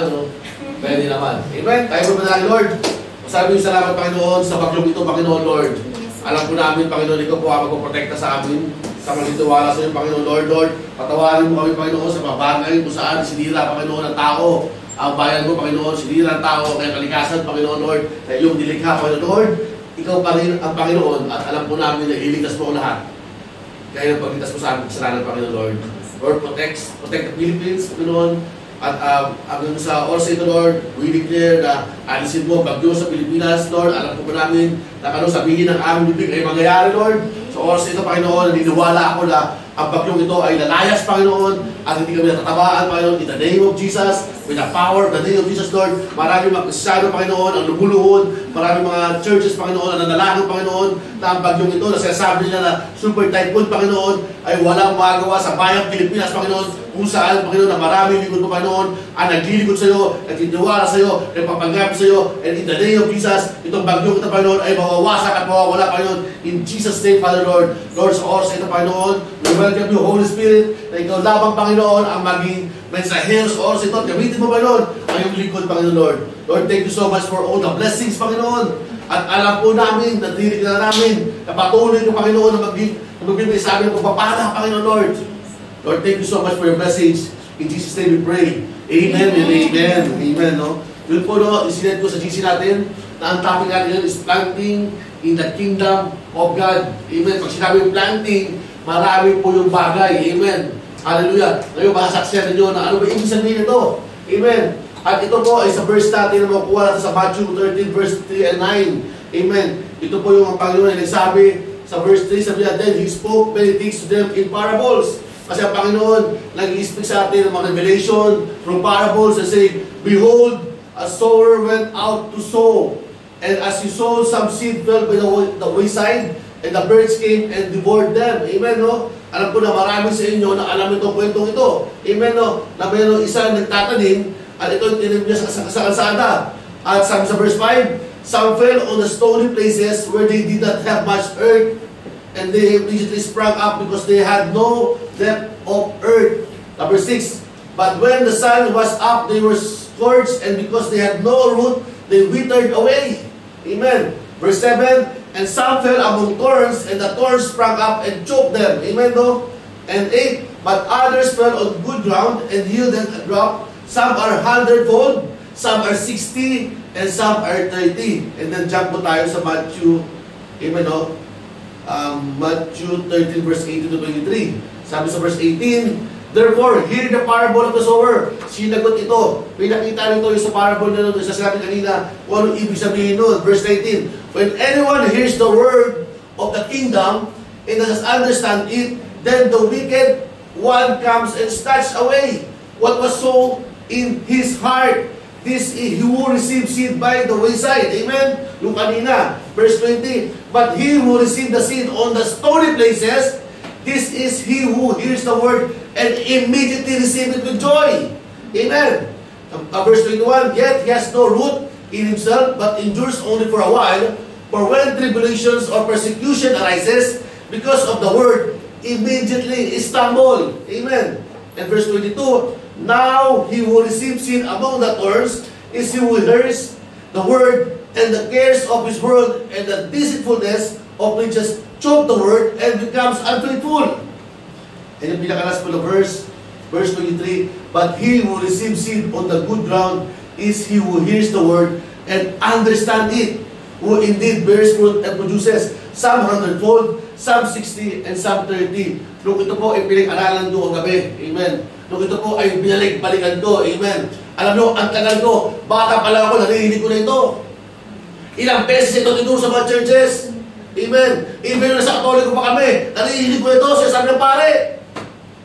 ano, pwede naman. Amen? Tayo po manalangin, Lord. Sabi yung salamat, Panginoon, sa bagyong ito, Panginoon, Lord. Alam po namin, Panginoon, ikaw po ang magpoprotekta sa amin. Sa manitiwala sa iyo, Panginoon, Lord. Patawarin mo kami, Panginoon, sa mabagay kung saan sinira, Panginoon, ang tao. Ang bayan mo, Panginoon, sinira ang tao, kaya kalikasan, Panginoon, Lord, na iyong dilikha, Panginoon, Lord. Ikaw pa rin ang Panginoon at alam po namin na iligtas mo lahat. Kaya ang pagligtas mo sa aming kasalanan, Panginoon, Lord. Lord, protect the Philippines, Panginoon. At hanggang sa oras ito, Lord, we declare na alisin mo bagyo sa Pilipinas, Lord. Alam po ba namin na kung sabihin ng aming bibig ay mangyayari, Lord. Sa oras ito, Panginoon, naniniwala ako na ang bagyong ito ay lalayas, Panginoon, at hindi kami natatabaan, Panginoon, in the name of Jesus, with the power of the name of Jesus, Lord. Maraming mga Kristyano, Panginoon, ang lumuluhod, maraming mga churches, Panginoon, ang nanalangin, Panginoon, na ang bagyong ito, na sinasabi nila na super typhoon, Panginoon, ay walang magagawa sa bayang Pilipinas, Panginoon, kung saan, Panginoon, na maraming lingkod mo, Panginoon, ang naglilingkod sa iyo, nagtitiwala sa iyo, nagpapanggap sa iyo, and in the name of Jesus, itong bagyong ito, Panginoon, ay mawawasak at mawawala, Panginoon, in Jesus' name, Father Lord. Lord, sa oras ito, Panginoon, we welcome you, Holy Spirit, na ikaw labang, Panginoon, ang maging mensahero sa oras ito. Gamitin mo, Panginoon, ang iyong lingkod, Panginoon, Lord. Lord, thank you so much for all the blessings, Panginoon. At alam po namin, natinig na namin, na patuloy yung Panginoon na magbibigay sa amin ng pagpapala, Panginoon, Lord. Lord, thank you so much for your message. In Jesus' name we pray. Amen and amen. Amen, no? Yun po, no, isinet ko sa GC natin na ang topic natin yun is planting in the kingdom of God. Amen. Pag sinabi yung planting, marami po yung bagay. Amen. Hallelujah. Ngayon, masasaksiyan ninyo na ano ba ibig sabihin ito? Amen. At ito po ay sa verse natin na makukuha natin sa Matthew 13, verse 3 and 9. Amen. Ito po yung Panginoon ay nagsabi sa verse 3, sabi niya, then He spoke many things to them in parables. Kasi ang Panginoon, nag-i-speak sa atin ng mga revelation from parables and say, behold, a sower went out to sow. And as he sowed, some seed fell by the wayside, and the birds came and devoured them. Amen, no? Alam ko na marami sa inyo na alam itong kwentong ito. Amen, no? Na mayroong isang nagtatanim, at ito yung tinim niya sa kalsada. At sabi sa verse 5, some fell on the stony places where they did not have much earth, and they immediately sprang up because they had no depth of earth. Number 6, but when the sun was up, they were scorched, and because they had no root, they withered away. Amen. Verse 7, and some fell among thorns, and the thorns sprang up and choked them. Amen, no? And 8, but others fell on good ground and yielded a crop. Some are 100-fold, some are 60, and some are 30. And then jump po tayo sa Matthew, amen, no? Matthew 13, verse 18 to 23. Sabi sa verse 18, therefore, hear the parable of the sower. Sinagot ito. May nakita nito yung sa parable na nito. Isa sinabi kanina, kung anong ibig sabihin nun. Verse 19, when anyone hears the word of the kingdom and does understand it, then the wicked one comes and snatches away what was sown in his heart. This is he who receives seed by the wayside. Amen? Yung kanina, verse 20, but he who received the seed on the stony places, this is he who hears the word and immediately receives it with joy. Amen. Verse 21, yet he has no root in himself, but endures only for a while. For when tribulations or persecution arises, because of the word, immediately stumble. Amen. And verse 22, now he who receives seed among the thorns is he who hears the word, and the cares of this world and the deceitfulness of riches choke the word and becomes unfruitful. And yung pinakalas po na verse 23, but he who receives seed on the good ground is he who hears the word and understand it, who indeed bears fruit and produces some 100-fold, some 60, and some 30. Nung ito po ay pinag-aralan ko ang gabi. Amen. Nung ito po ay binalik-balikan ko. Amen. Alam nyo, ang tagal ko, bata pa lang ako, narinig ko na ito. Ilang beses ito tinuro sa mga churches. Amen. Even nasa Katoliko pa kami, narinig ko ito sa sabi ng pare.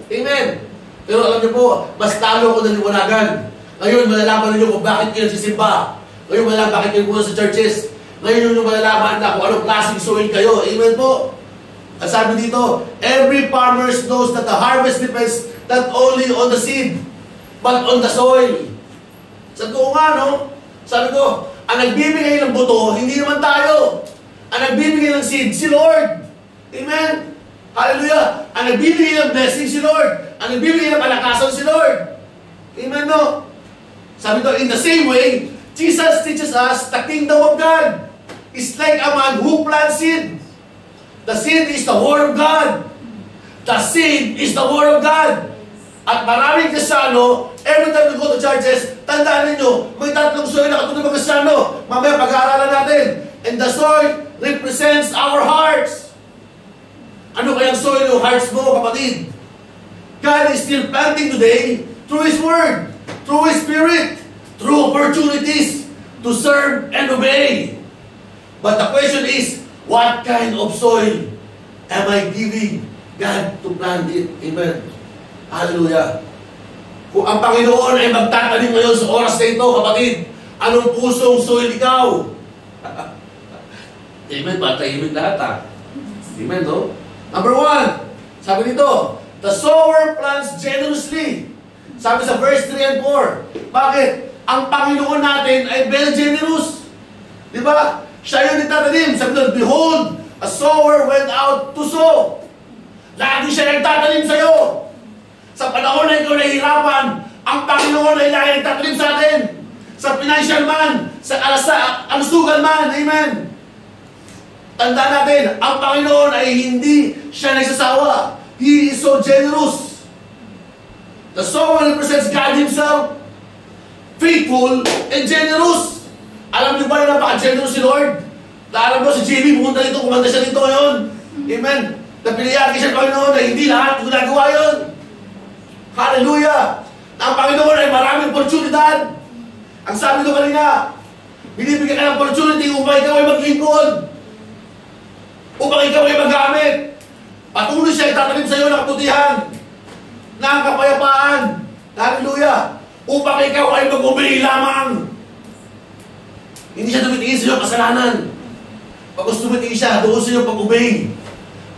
Amen. Pero alam niyo po, mas talo ko naliwanagan. Ngayon, malalaman niyo kung bakit kayo nagsisimba. Ngayon, malalaman bakit kayo pumunta sa churches. Ngayon, yung malalaman na kung anong klaseng soil kayo. Amen po. At sabi dito, every farmer knows that the harvest depends not only on the seed, but on the soil. Sabi ko nga, no? Sabi ko, ang nagbibigay ng buto, hindi naman tayo. Ang nagbibigay ng seed, si Lord. Amen? Hallelujah. Ang nagbibigay ng blessing, si Lord. Ang nagbibigay ng palakasan, si Lord. Amen, no? Sabi ko, in the same way, Jesus teaches us the kingdom of God is like a man who plants seed. The seed is the Word of God. The seed is the Word of God. At maraming Kristiyano, every time we go to churches, tandaan ninyo, may tatlong soil na katulad ng mga Kristiyano. Mamaya pag-aaralan natin. And the soil represents our hearts. Ano kayang soil yung hearts mo, kapatid? God is still planting today through His Word, through His Spirit, through opportunities to serve and obey. But the question is, what kind of soil am I giving God to plant it? Amen. Hallelujah. Kung ang Panginoon ay magtatanim ngayon sa oras na ito, kapatid, anong pusong soil ikaw? Amen. Patahimik lahat ha. Amen, no? Number 1, sabi dito, the sower plants generously. Sabi sa verse 3 and 4. Bakit? Ang Panginoon natin ay very generous. Di ba? Siya yung nagtatanim. Sabi doon, behold, a sower went out to sow. Lagi siya nagtatanim sa'yo. Sa panahon na ikaw nahihirapan, ang Panginoon ay lagi nagtatanim sa atin. Sa financial man, sa kalusugan man. Amen. Tandaan natin, ang Panginoon ay hindi siya nagsasawa. He is so generous. The sower represents God Himself, faithful and generous. Alam niyo ba na napaka-generous si Lord? Alam mo, si JB pumunta dito, kumanda siya dito ngayon. Amen. Napiliyaki siya Panginoon na hindi lahat ginagawa yun. Hallelujah! Ang Panginoon ay maraming oportunidad. Ang sabi ko kanina, binibigyan ka ng opportunity upang ikaw ay maglingkod. Upang ikaw ay magamit. Patuloy siya itatanim sa iyo ng kaputihan, ng kapayapaan. Hallelujah! Upang ikaw ay mag-obey lamang. Hindi siya tumitingin sa iyo kasalanan. Pag gusto tumitingin siya, doon sa iyo pag-obey.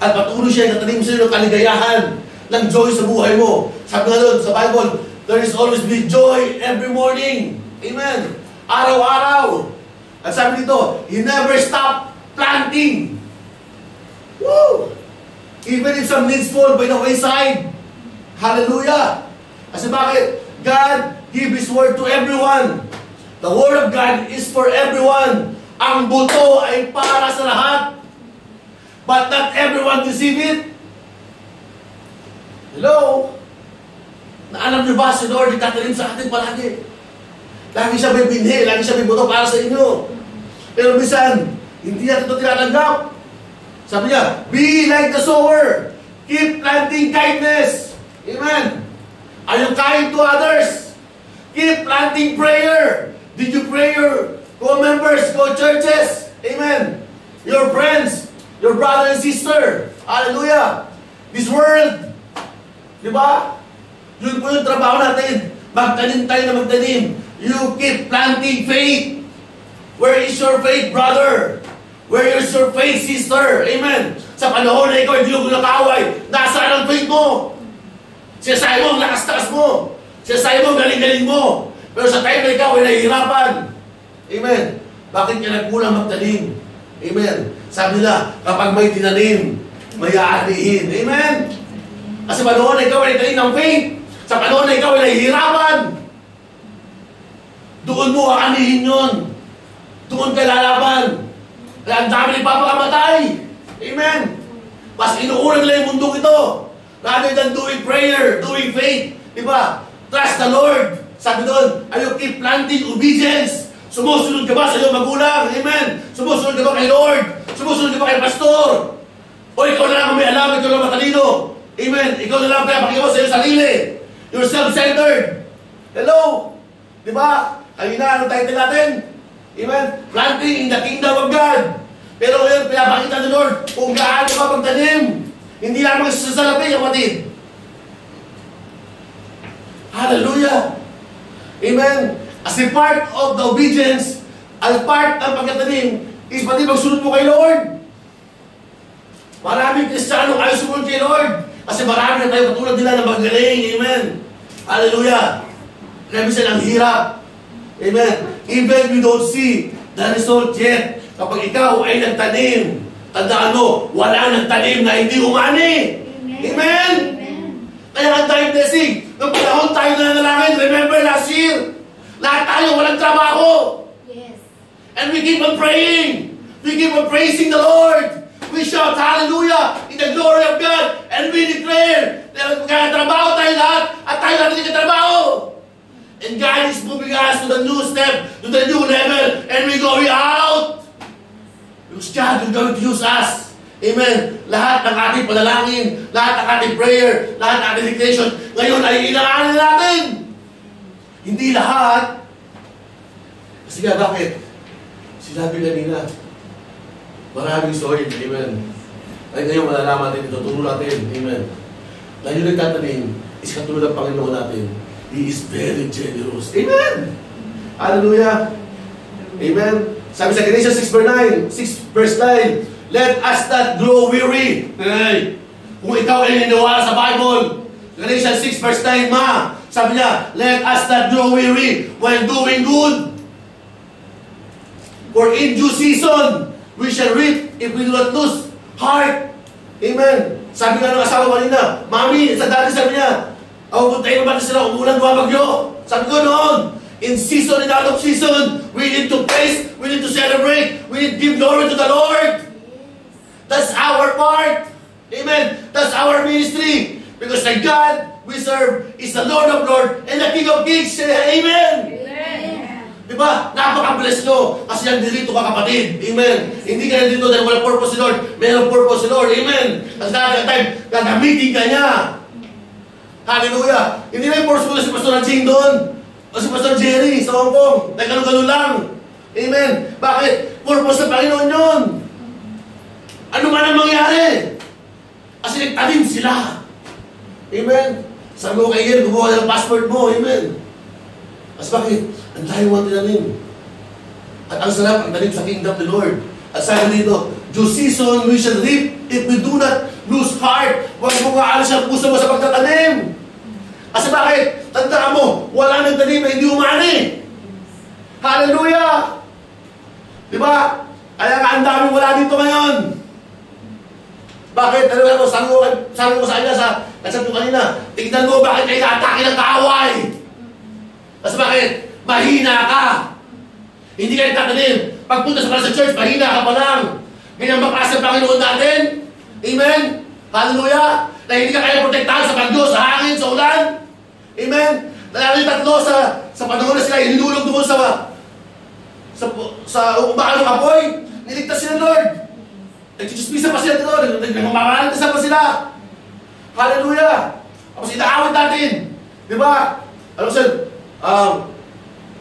At patuloy siya itatanim sa iyo ng kaligayahan, ng joy sa buhay mo. Sabi nga doon sa Bible, there is always be joy every morning. Amen. Araw-araw. At sabi dito, He never stop planting. Woo! Even if some needs fall by the wayside. Hallelujah! Kasi bakit? God give His word to everyone. The word of God is for everyone. Ang buto ay para sa lahat. But not everyone receive it. Hello? Naalam niyo ba si Lord itatanim sa atin palagi? Lagi siya may binhi, lagi siya may buto para sa inyo. Pero minsan, hindi natin ito tinatanggap. Sabi niya, be like the sower. Keep planting kindness. Amen. Are you kind to others? Keep planting prayer. Did you pray your co-members, co-churches? Amen. Your friends, your brother and sister. Hallelujah. This world, di ba? Yun po yung trabaho natin. Magtanim tayo na magtanim. You keep planting faith. Where is your faith, brother? Where is your faith, sister? Amen. Sa panahon na ikaw, hindi mo nakaaway. Nasaan ang faith mo? Sinasabi mo, ang lakas-takas mo. Sinasabi mo, galing-galing mo. Pero sa time na ikaw ay nahihirapan. Amen. Bakit ka nagkulang magtanim? Amen. Sabi nila, kapag may tinanim, may aanihin. Amen. Kasi panahon na ikaw ay nagtanim ng faith. Sa panahon na ikaw ay nahihirapan. Doon mo aanihin yun. Doon ka lalaban. Kaya ang dami nagpapakamatay. Amen. Mas inuulang nila yung mundong ito. Rather than doing prayer, doing faith. Diba? Trust the Lord. Sabi doon, are you keep planting obedience? Sumusunod ka ba sa iyong magulang? Amen. Sumusunod ka ba kay Lord? Sumusunod ka ba kay pastor? O ikaw na lang may alam, ikaw na matalino. Amen. Ikaw na lang pinapakita mo sa iyong sarili. You're self-centered. Hello? Diba? Kanina, anong title natin? Amen? Planting in the kingdom of God. Pero ngayon, pinapakita ni Lord kung gaano ka pagtanim. Hindi lamang sa salapi, kapatid. Hallelujah. Amen. As a part of the obedience, as part ng pagtatanim, is pati magsunod mo kay Lord. Maraming Kristiyano ayaw sumunod kay Lord. Kasi marami na tayo katulad nila na magaling. Amen. Hallelujah. Kaya minsan ang hirap. Amen. Even we don't see the result yet. Kapag ikaw ay nagtanim, tandaan mo, wala nagtanim na hindi umani. Amen. Amen. Kaya ang time blessing, nung panahon tayo na nanalangin, remember last year, Lahat tayo walang trabaho. Yes. And we keep on praying. We keep on praising the Lord. We shout hallelujah in the glory of God. And we declare na magkakatrabaho tayo lahat at tayo lahat hindi katrabaho. And God is moving us to the new step, to the new level. And we're going out. Because God is going to use us. Amen. Lahat ng ating panalangin, lahat ng ating prayer, lahat ng ating dictation, ngayon ay inaanin natin. Hindi lahat. Kasi nga, bakit? Sinabi kanina, maraming soil. Amen. Ay ngayon malalaman natin, tuturo natin. Amen. Na yung nagtatanim is katulad ng Panginoon natin. He is very generous. Amen. Hallelujah. Amen. Sabi sa Galatians 6 verse 9, let us not grow weary. Hey. Kung ikaw ay niniwala sa Bible, Galatians 6 verse 9, sabi niya, let us not grow weary when doing good. For in due season, we shall reap if we do not lose heart. Amen. Sabi nga ng asawa kanina, Mami, sa dati sabi niya, puntayin mo ba sila umulan, bumabagyo? Sabi ko noon, in season and out of season, we need to praise, we need to celebrate, we need to give glory to the Lord. That's our part. Amen. That's our ministry. Because the God we serve is the Lord of Lords and the King of Kings. Amen. Diba? Napaka-bless nyo. Kasi yan dito ka kapatid. Amen. Hindi ka dito dahil walang purpose si Lord. Mayroong purpose si Lord. Amen. Kasi time, gagamitin ka niya. Hallelujah. Hindi na yung purpose mo si Pastor Jing doon. O si Pastor Jerry sa Hong Kong. Dahil ganun-ganun lang. Amen. Bakit? Purpose ng Panginoon yun. Ano man ang mangyari? Kasi nagtanim sila. Amen. Sabi mo kay Ian, gumawa ng passport mo. Amen. Kasi bakit? Ang tayo mo tinanim. At ang sarap ang tanim sa kingdom of the Lord. At sabi dito, due season we shall reap if we do not lose heart. Huwag mo nga alas ang puso mo sa pagtatanim. Kasi bakit? Tandaan mo, wala nang tanim na hindi umani. Hallelujah! Diba? Kaya nga ang daming wala dito ngayon. Bakit? Ano sabi ko sa kanya sa kanina, tignan mo bakit kayo atake ng kaaway. Kasi bakit? Mahina ka. Hindi ka nagtatanim. Pagpunta sa church, mahina ka pa lang. Ganyan ba klase ang Panginoon natin? Amen? Hallelujah? Na hindi ka kaya protektahan sa bagyo, sa hangin, sa ulan. Amen? Lalo yung tatlo sa panahon na sila, hinulog doon sa umaano kapoy. Niligtas sila, Lord. Nagchichispisa pa sila doon. Nagmamalantasan pa sila. Hallelujah! Tapos inaawit natin. Di ba? Ano sir?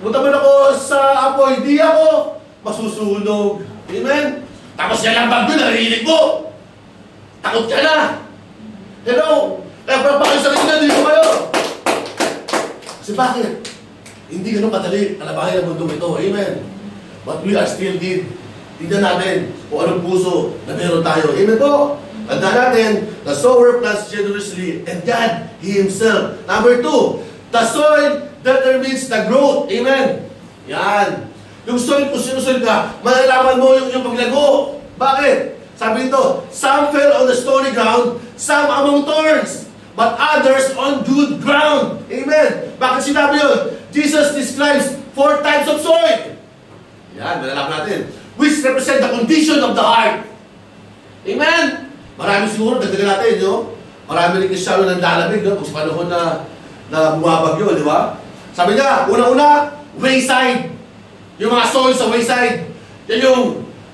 Punta mo ako sa apoy, hindi ako masusunog. Amen? Tapos yan ang bagyo, narinig mo. Takot ka na. Hello? Kaya parang sa rin na, dito kayo. Kasi bakit? Hindi ganun kadali. Alabahin ang mundo ito. Amen? But we are still dead. Tignan natin kung anong puso na meron tayo. Amen po? Tandaan natin, the sower plants generously and God, He Himself. Number 2, the soil determines the growth. Amen? Yan. Yung soil, kung sinusoil ka, malalaman mo yung paglago. Bakit? Sabi nito, some fell on the stony ground, some among thorns, but others on good ground. Amen? Bakit sinabi yun? Jesus describes 4 types of soil. Yan, malalaman natin. Which represent the condition of the heart. Amen? Marami siguro, dagdagan natin, no? Marami rin Kristyano ng lalamig, no? Kung sa panahon na bumabagyo, di ba? Sabi niya, una-una, wayside. Yung mga soil sa wayside. Yan yung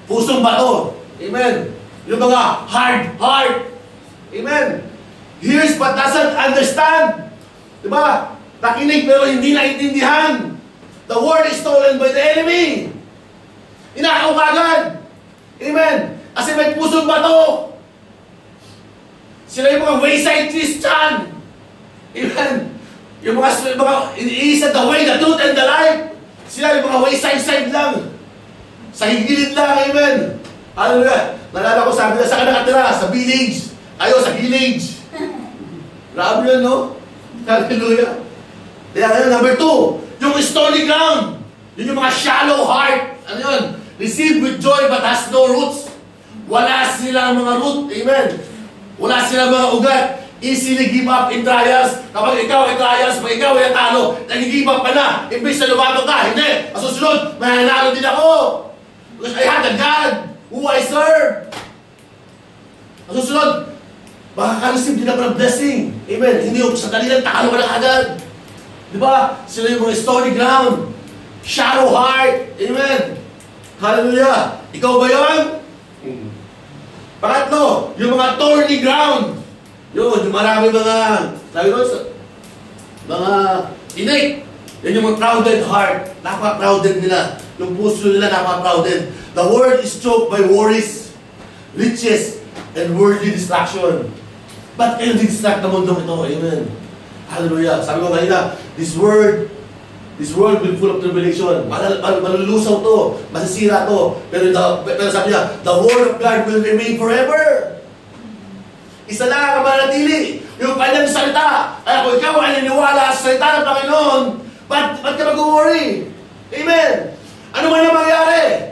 pusong bato. Amen? Yung mga hard heart. Amen? Hears but doesn't understand. Di ba? Nakinig pero hindi naintindihan. The word is stolen by the enemy. Inakaw kagad. Amen? Kasi may pusong bato. Sila yung mga wayside Christian. Amen? Yung mga he said the way, the truth, and the life. Sila yung mga wayside lang. Sa higilid lang. Amen? Hallelujah. Nalala ko, sabi na, saan ka nakatira? Sa village. Ayo, sa village. Grabe yun, no? Hallelujah. Kaya ngayon, number 2, yung stony ground. Yun yung mga shallow heart. Ano yun? Receive with joy but has no roots. Wala silang mga root. Amen. Wala silang mga ugat. easily give up in trials. Kapag ikaw ay trials, pag ikaw ay natalo, nag-give up ka na. Imbis na lumaban ka, hindi. Masusunod, mananalo din ako. Because I have the God who I serve. Masusunod, makaka-receive din ako ng blessing. Amen. Hindi yung sa dalilan, takalo ka na agad. Diba? Sila yung mga stony ground. Shallow heart. Amen. Hallelujah. Ikaw ba yun? Pangatlo, yung mga thorny ground. Yun, yung marami mga, sabi ko, mga tinik. Yan yung mga crowded heart. Napaka-crowded nila. Yung puso nila napaka-crowded. The world is choked by worries, riches, and worldly distraction. Ba't kayo distract na mundo ito? Amen. Hallelujah. Sabi ko kanina, this world will full of tribulation. Malulusaw to. Masisira to. Pero sabi niya, the word of God will remain forever. Isa lang ang manatili. Yung kanyang salita. Kaya kung ikaw ay naniniwala sa salita ng Panginoon, ba't ka mag-worry? Amen. Ano man ang mangyari?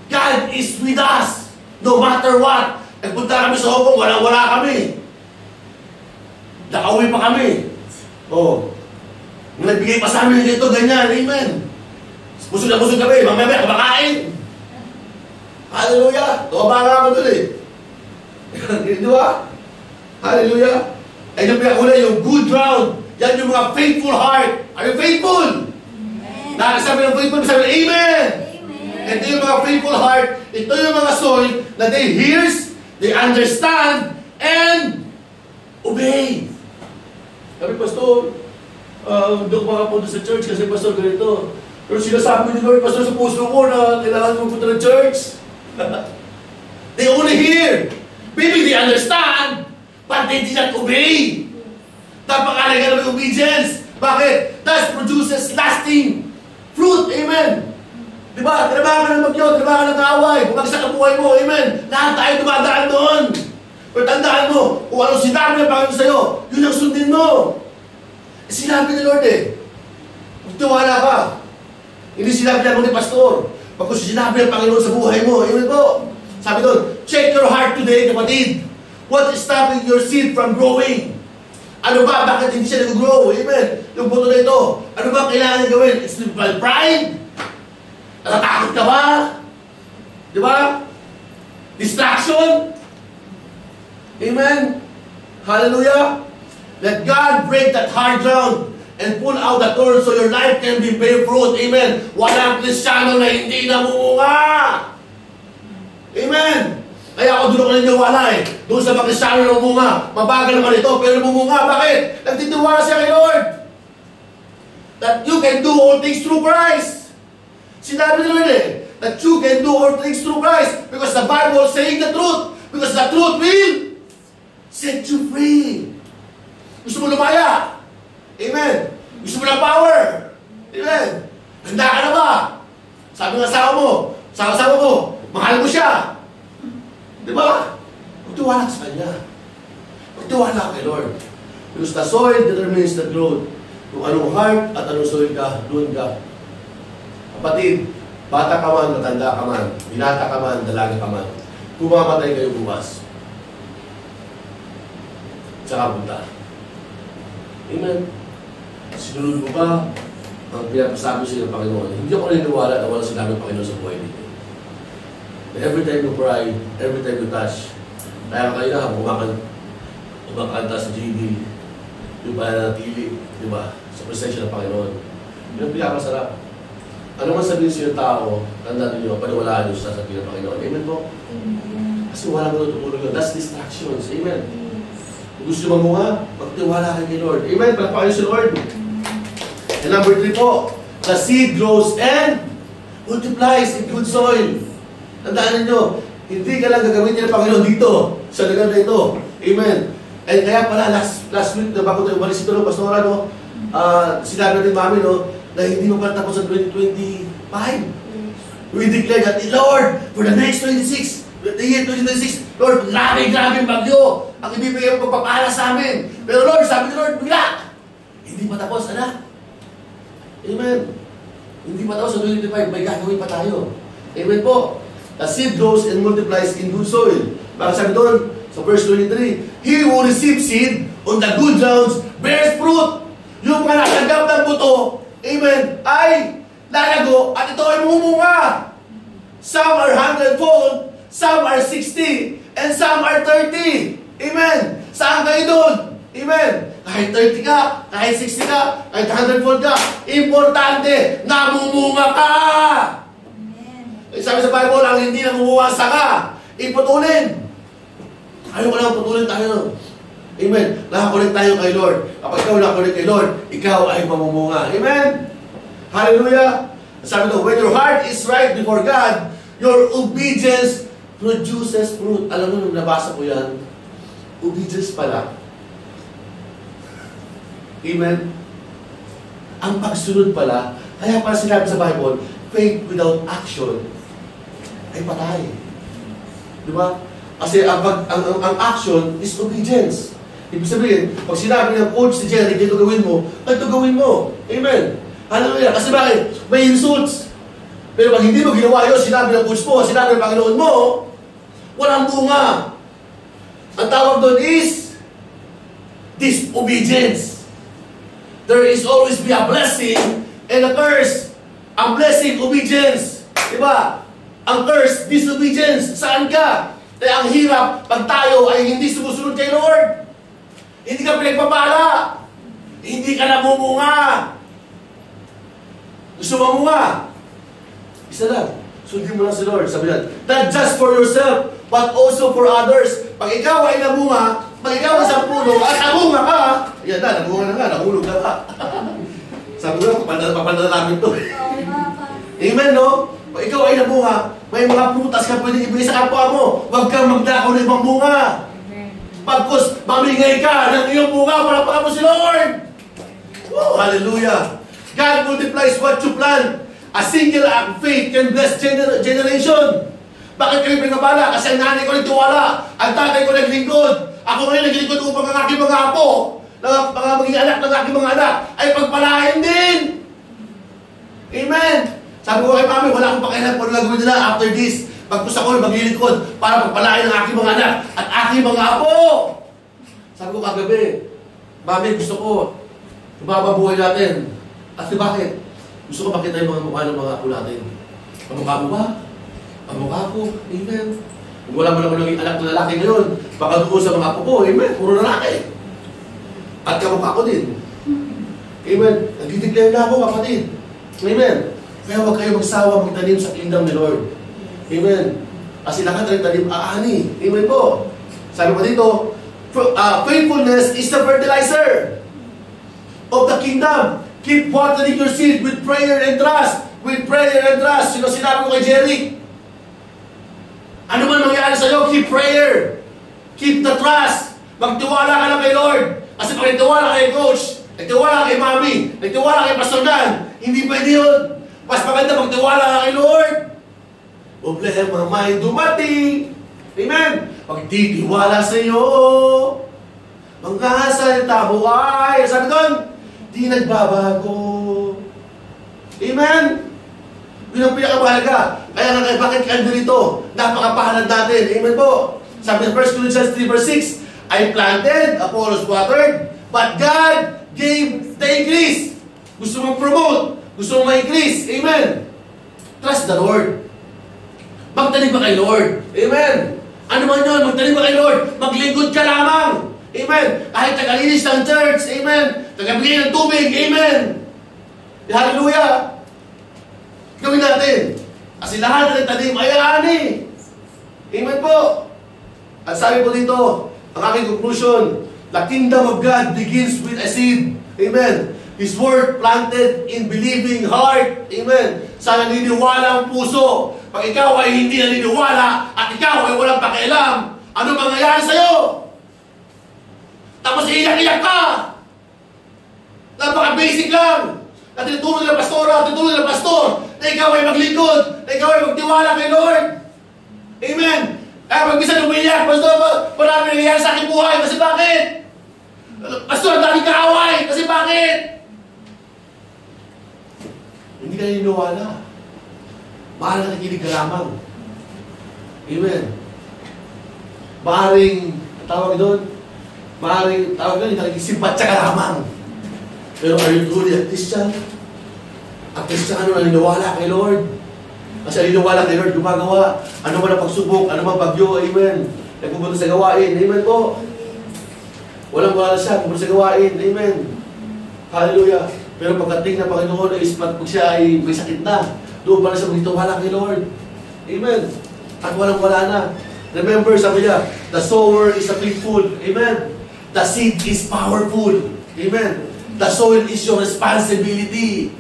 God is with us. No matter what. Nagpunta kami sa Hong Kong, wala kami. Nakauwi pa kami. Oh. Nagbigay pa sa amin dito, ganyan. Amen. Busog na busog kami. Mamaya, kumakain. Hallelujah. Tuwa nga ako dun eh. Di ba? Hallelujah. Ay yung pinakula, yung good ground. Yan yung mga faithful heart. Are you faithful? Amen. Nakasabi ng faithful, sabi ng Amen. Amen. Ito yung mga faithful heart. Ito yung mga soul na they hears, they understand, and obey. Sabi, Pastor, hindi ko makapunta sa church kasi Pastor ganito. Pero sinasabi ni Lord, Pastor, sa puso ko na kailangan mo punta ng church. They only hear. Maybe they understand, but they did not obey. Napakalaga ng obedience. Bakit? That produces lasting fruit. Amen. Diba? Trabaho ka ng magyo, trabaho ka ng away, bumagsak ang buhay mo. Amen. Lahat tayo dumadaan doon. Pero tandaan mo, kung anong sinabi ng Panginoon sa'yo, yun ang sundin mo. Sinabi ni Lord eh. Magtiwala ka. Hindi sinabi lang ni Pastor. Pag sinabi ng Panginoon sa buhay mo, amen po. Sabi doon, check your heart today, kapatid. What is stopping your seed from growing? Ano ba? Bakit hindi siya nag-grow? Amen. Yung buto na ito. Ano ba kailangan gawin? Spiritual pride? Natatakot ka ba? Di ba? Distraction? Amen. Hallelujah. Let God break that hard ground and pull out the thorns so your life can be bear fruit. Amen. Walang Kristiyano na hindi namumunga. Amen. Kaya ako doon ako naniniwala eh. Doon sa mga Kristiyano na namumunga. Mabagal naman ito, pero namumunga. Bakit? Nagtitiwala siya kay Lord. That you can do all things through Christ. Sinabi nila eh, that you can do all things through Christ. Because the Bible is saying the truth. Because the truth will set you free. Gusto mo lumaya? Amen. Gusto mo ng power? Amen. Handa ka na ba? Sabi ng asawa mo, sa asawa mo, mahal mo siya. Di ba? Magtiwala ka sa Kanya. Magtiwala ka kay Lord. Because the soil determines the growth. Kung anong heart at anong soil ka, doon ka. Kapatid, bata ka man, matanda ka man, binata ka man, dalaga ka man, kumamatay kayo bukas. Tsaka punta. Amen. Sinunod mo ba ang pinapasabi siya ng Panginoon? Hindi ako naniniwala na wala sinabi ng Panginoon sa buhay dito. Every time you cry, every time you touch, kaya kayo na, kumakanta sa GD, yung pananatili, di ba? Sa presensya ng Panginoon. Yun ang pinakasarap. Ano man sabihin sa iyo tao, tandaan niyo, paniwalaan niyo sa sabihin ng Panginoon. Amen po? Amen. Kasi walang matutulog yun. That's distractions. Amen. Kung gusto mo nga, magtiwala kay Lord. Amen. Palakpakan niyo si Lord. And number 3 po, the seed grows and multiplies in good soil. Tandaan niyo, hindi ka lang gagawin ng Panginoon dito, sa lugar na ito. Amen. And kaya pala, last week, na bago tayo umalis ito ng pastora, no, sinabi natin mami, no, na hindi mo pala tapos sa 2025. We declare that, Lord, for the next 26, the year 2026, Lord, grabe bagyo ang ibibigay mo pagpapala sa amin. Pero Lord, sabi ni Lord, bigla, hindi pa tapos, anak. Amen. Hindi pa tapos sa 2025, may gagawin pa tayo. Amen po. The seed grows and multiplies in good soil. Bakit sabi doon, So verse 23, he who receives seed on the good grounds bears fruit. Yung mga natanggap ng buto, amen, ay lalago at ito ay mumunga. Some are 100-fold, some are 60, and some are 30. Amen. Saan kayo doon? Amen. Kahit 30 ka, kahit 60 ka, kahit 100-fold ka, importante, namumunga ka. Amen. Sabi sa Bible, ang hindi namumuwasa ka, iputulin. Ayaw ko lang putulin tayo. Amen. Nakakulit tayo kay Lord. Kapag ikaw nakakulit kay Lord, ikaw ay mamumunga. Amen. Hallelujah. Sabi ko, when your heart is right before God, your obedience produces fruit. Alam mo, nung nabasa ko yan, obedience pala. Amen. Ang pagsunod pala, kaya pala sinabi sa Bible, faith without action ay patay. Di ba? Kasi ang action is obedience. Ibig sabihin, pag sinabi ng coach si Jerry, ito gawin mo, ito gawin mo. Amen. Hallelujah. Kasi bakit? May insults. Pero pag hindi mo ginawa yun, sinabi ng coach mo, sinabi ng Panginoon mo, walang bunga. Ang tawag doon is disobedience. There is always be a blessing and a curse. Ang blessing, obedience. Diba? Ang curse, disobedience. Saan ka? Kaya ang hirap pag tayo ay hindi sumusunod kay Lord. Hindi ka pinagpapala. Hindi ka namumunga. Gusto mo nga? Isa lang. Sundin mo lang si Lord. Sabi yan, not just for yourself, but also for others. Pag ikaw ay namunga, pag ikaw ay sa puno, at namunga ka, yan na, namunga na nga, nahulog ka ka. Sabi ko lang, papanda namin ito. Amen, no? Pag ikaw ay namunga, may mga prutas ka pwede ibigay sa kapwa mo. Huwag kang magdakaw ng ibang bunga. Pagkus, mamingay ka ng iyong bunga para pa mo si Lord. Oh, hallelujah. God multiplies what you plant. A single act of faith can bless generation. Bakit kayo pinabala? Kasi ang nanay ko nagtiwala. Ang tatay ko naglingkod. Ako ngayon naglingkod upang ang aking mga apo, mga maging anak ng aking mga anak, ay pagpalain din. Amen. Sabi ko kay Mami, wala akong pakialam kung nagawin nila after this. Pagpus ako, maglilingkod para pagpalain ang aking mga anak at aking mga apo. Sabi ko kagabi, Mami, gusto ko, mababuhay natin. At bakit? Gusto ko makita yung mga mukha ng mga apo natin. Ang mukha mo ba? Ang mukha ko. Amen. Kung wala man ako naging anak na lalaki ngayon, baka doon sa mga apo ko, amen, puro lalaki. At kamukha ko din. Amen. Nagdideclare na ako, kapatid. Amen. Kaya huwag kayo magsawa magtanim sa kingdom ni Lord. Amen. Kasi lahat ng tanim aani. Amen po. Sabi pa dito, faithfulness is the fertilizer of the kingdom. Keep watering your seed with prayer and trust. With prayer and trust. Sino sinabi ko kay Jerry? Ano man mangyari sa'yo, keep prayer. Keep the trust. Magtiwala ka lang kay Lord. Kasi pag nagtiwala kay Coach, nagtiwala kay Mami, nagtiwala kay Pastor Dan, hindi pwede yun. Mas maganda magtiwala ka kay Lord. Problema may dumating. Amen. Pagtitiwala sa iyo, mga salita mo ay, sabi doon, di nagbabago. Amen? Yun ang pinakamahalaga. Kaya nga, bakit ka dito? Napakapahanad natin. Amen po. Sabi ng 1 Corinthians 3 verse 6, I planted, Apollos watered, but God gave the increase. Gusto mong promote, gusto mong ma-increase. Amen? Trust the Lord. Magtanim ba kay Lord? Amen? Ano man yun? Magtanim ba kay Lord? Maglingkod ka lamang. Amen? Kahit tagalinis ng church. Amen? Tagabigay ng tubig. Amen? Hallelujah! Gawin natin. Kasi lahat ng tanim ay ani. Amen po? At sabi po dito, ang aking conclusion, the kingdom of God begins with a seed. Amen? His word planted in believing heart. Amen? Sa naniniwalang puso. Pag ikaw ay hindi naniniwala at ikaw ay walang pakialam, ano mangyayari sa'yo? Tapos iiyak-iyak ka. Napaka-basic lang. Na tinutulong ng pastora, tinutulong ng pastor, na ikaw ay maglingkod, na ikaw ay magtiwala kay Lord. Amen. Kaya pag minsan umiiyak, pastor, marami nangyayari sa aking buhay. Kasi bakit? Pastor, ang daming kaaway. Kasi bakit? Hindi ka naniniwala. Mahal na nakikinig ka lamang. Amen. Maaaring tawag doon, maaaring tawag doon, nakikisimpatsa ka lamang. Pero are you truly a Christian? At Kristiyano na naniniwala kay Lord. Kasi naniniwala kay Lord, gumagawa. Ano man ang pagsubok, ano man bagyo, amen. Nagpupunta sa gawain, amen po. Walang wala siya, pupunta sa gawain, amen. Hallelujah. Pero pagdating na Panginoon, pag siya ay may sakit na, doon pa na siya magtitiwala kay Lord. Amen. At walang-wala na. Remember, sabi niya, the sower is a faithful. Amen. The seed is powerful. Amen. The soil is your responsibility.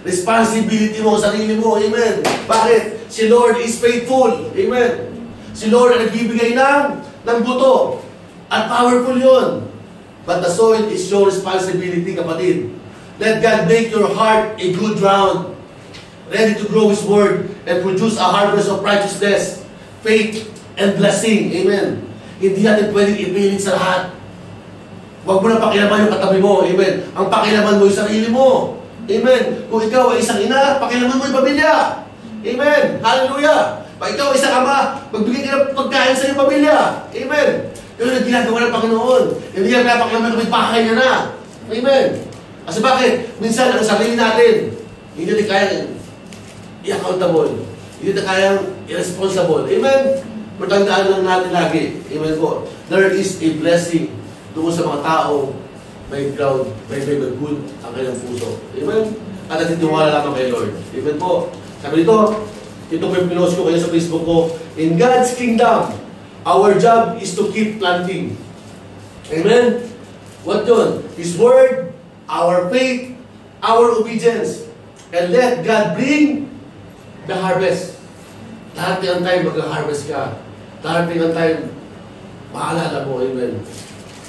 Responsibility mo sa sarili mo. Amen. Bakit? Si Lord is faithful. Amen. Si Lord ay nagbibigay ng buto. At powerful yun. But the soil is your responsibility, kapatid. Let God make your heart a good ground, ready to grow His Word and produce a harvest of righteousness, faith, and blessing. Amen. Hindi natin pwedeng ipilit sa lahat. Huwag mo na pakilaman yung katabi mo. Amen. Ang pakilaman mo yung sarili mo. Amen. Kung ikaw ay isang ina, pakilaman mo yung pamilya. Amen. Hallelujah. Pag ikaw ay isang ama, magbigay ka ng pagkain sa iyong pamilya. Amen. Pero yung ginagawa ng Panginoon, hindi yan pinapakilaman kung may bahay niya na. Amen. Kasi bakit? Minsan, ang sarili natin, hindi natin kayang i-accountable. Hindi natin kayang i-responsible. Amen? Matandaan lang natin lagi. Amen po. There is a blessing doon sa mga tao may ground, may good ang kanilang puso. Amen? At natitiwala lamang kay Lord. Amen po. Sabi dito, ito po yung pinost ko kayo sa Facebook ko, in God's kingdom, our job is to keep planting. Amen? What yun? His Word, our faith, our obedience, and let God bring the harvest. Darating ang time mag-harvest ka. Darating ang time, maalala mo, amen.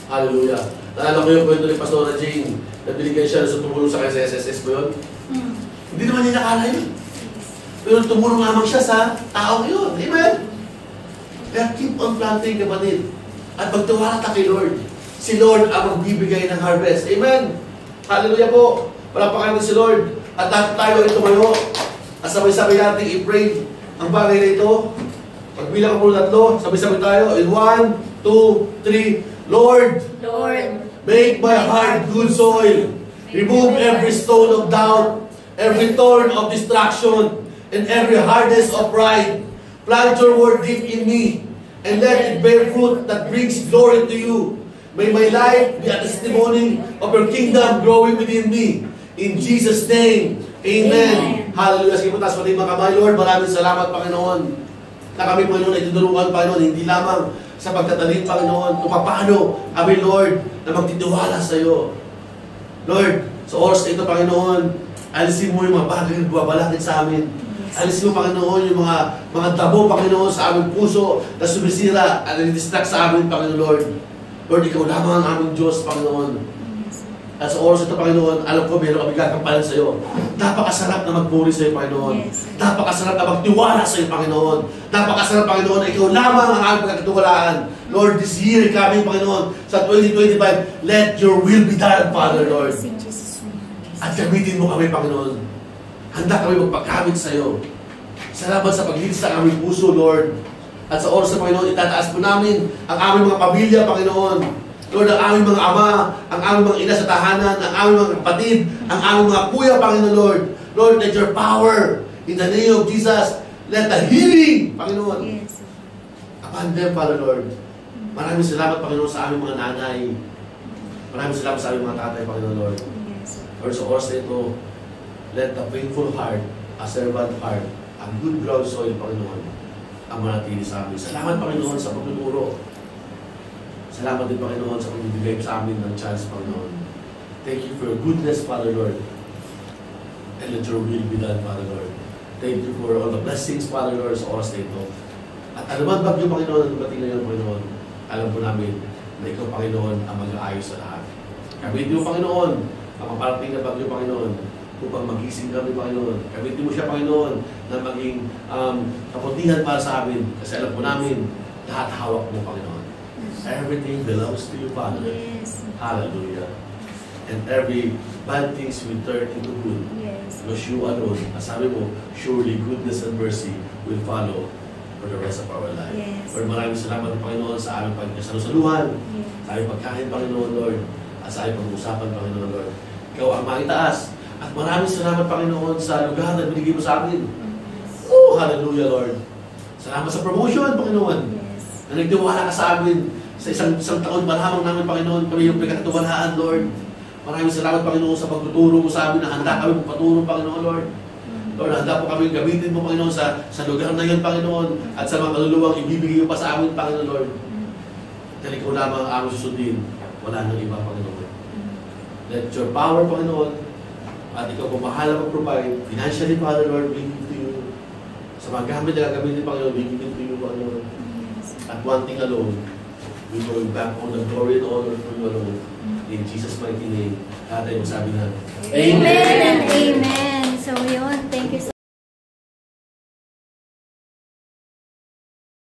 Hallelujah. Naalala ko yung kwento ni Pastora Jane, na binigay siya sa tumulong sa kanya sa SSS mo yun. Hindi naman niya nakala yun. Pero tumulong lamang siya sa taong yun. Amen. Kaya keep on planting, kapatid. At magtiwala ka kay Lord. Si Lord ang magbibigay ng harvest. Amen. Hallelujah po. Palapakan natin si Lord. At tayo ay tumayo. At sabay-sabay natin i-pray ang bagay na ito. Pagbilang ko ng 3, sabay-sabay tayo. In 1, 2, 3. Lord, make my heart good soil. Remove every stone of doubt, every thorn of distraction, and every hardness of pride. Plant your word deep in me, and let it bear fruit that brings glory to you. May my life be a testimony of your kingdom growing within me. In Jesus' name, amen. Hallelujah. Sige po, taas pati mga kamay. Lord, maraming salamat, Panginoon, na kami, Panginoon, ay tinulungan, Panginoon, hindi lamang sa pagtatanim, Panginoon, kung paano kami, Lord, na magtitiwala sa iyo. Lord, sa oras na ito, Panginoon, alisin mo yung mga bagay na buwabalakit sa amin. Alisin mo, Panginoon, yung mga damo, Panginoon, sa aming puso na sumisira at nadidistract sa amin, Panginoon, Lord. Lord, ikaw lamang ang aming Diyos, Panginoon. At sa oras ito, Panginoon, alam ko, meron kami gagampalan sa iyo. Napakasarap na magpuri sa iyo, Panginoon. Yes. Napakasarap na magtiwala sa iyo, Panginoon. Napakasarap, Panginoon, na ikaw lamang ang aming pagkakatiwalaan. Lord, this year coming, Panginoon, sa 2025, let your will be done, Father, Lord. At gamitin mo kami, Panginoon. Handa kami magpagkamit sa iyo. Salamat sa paglilis sa aming puso, Lord. At sa oras na, Panginoon, itataas po namin ang aming mga pamilya, Panginoon. Lord, ang aming mga ama, ang aming mga ina sa tahanan, ang aming mga kapatid, ang aming mga kuya, Panginoon, Lord. Lord, let your power, in the name of Jesus, let the healing, Panginoon, upon them, Father, Lord. Maraming salamat, Panginoon, sa aming mga nanay. Maraming salamat sa aming mga tatay, Panginoon, Lord. Lord, sa oras na ito, let the faithful heart, a servant heart, a good ground soil, Panginoon, ang manatili sa amin. Salamat, Panginoon, sa pagtuturo. Salamat din, Panginoon, sa pagbibigay sa amin ng chance, Panginoon. Thank you for your goodness, Father, Lord. And let your will be done, Father, Lord. Thank you for all the blessings, Father, Lord, sa oras na ito. At anuman bagyo, Panginoon, na dumating ngayon, Panginoon, alam po namin na ikaw, Panginoon, ang mag-aayos sa lahat. Gamitin mo, Panginoon, ang maparating na bagyo, Panginoon, upang magising kami, Panginoon. Gamitin mo siya, Panginoon, na maging kaputihan para sa amin. Kasi alam po namin, lahat hawak mo, Panginoon. Everything belongs to you, Father. Yes. Hallelujah. And every bad things will turn into good. Yes. Because you alone, as sabi mo, surely goodness and mercy will follow for the rest of our life. Yes. Lord, maraming salamat, Panginoon, sa aming pagkasalusaluhan, Yes. sa aming pagkain, Panginoon, Lord, at sa aming pag-uusapan, Panginoon, Lord. Ikaw ang maitaas. At maraming salamat, Panginoon, sa lugar na binigay mo sa amin. Oh, hallelujah, Lord. Salamat sa promotion, Panginoon. Yes. Na nagtiwala ka sa amin. Sa isang taon pa lamang namin, Panginoon, kami yung pinagkatiwalaan, Lord. Maraming salamat, Panginoon, sa pagtuturo mo sa amin na handa kami magpaturo, Panginoon, Lord. Lord, handa po kami gamitin mo, Panginoon, sa lugar na yun, Panginoon, at sa mga kaluluwang ibibigay mo pa sa amin, Panginoon, Lord. Dahil ikaw lamang ang aming susundin. Wala nang iba, Panginoon. Let your power, Panginoon, at ikaw po bahala mag-provide, financially, Father, Lord, we give to you. Sa mga gamit na gagamitin, Panginoon, we give to you, Panginoon. At one thing alone, we go back on the glory and honor for you alone. In Jesus' mighty name. At ay masabi na, Amen and amen. So yun, thank you so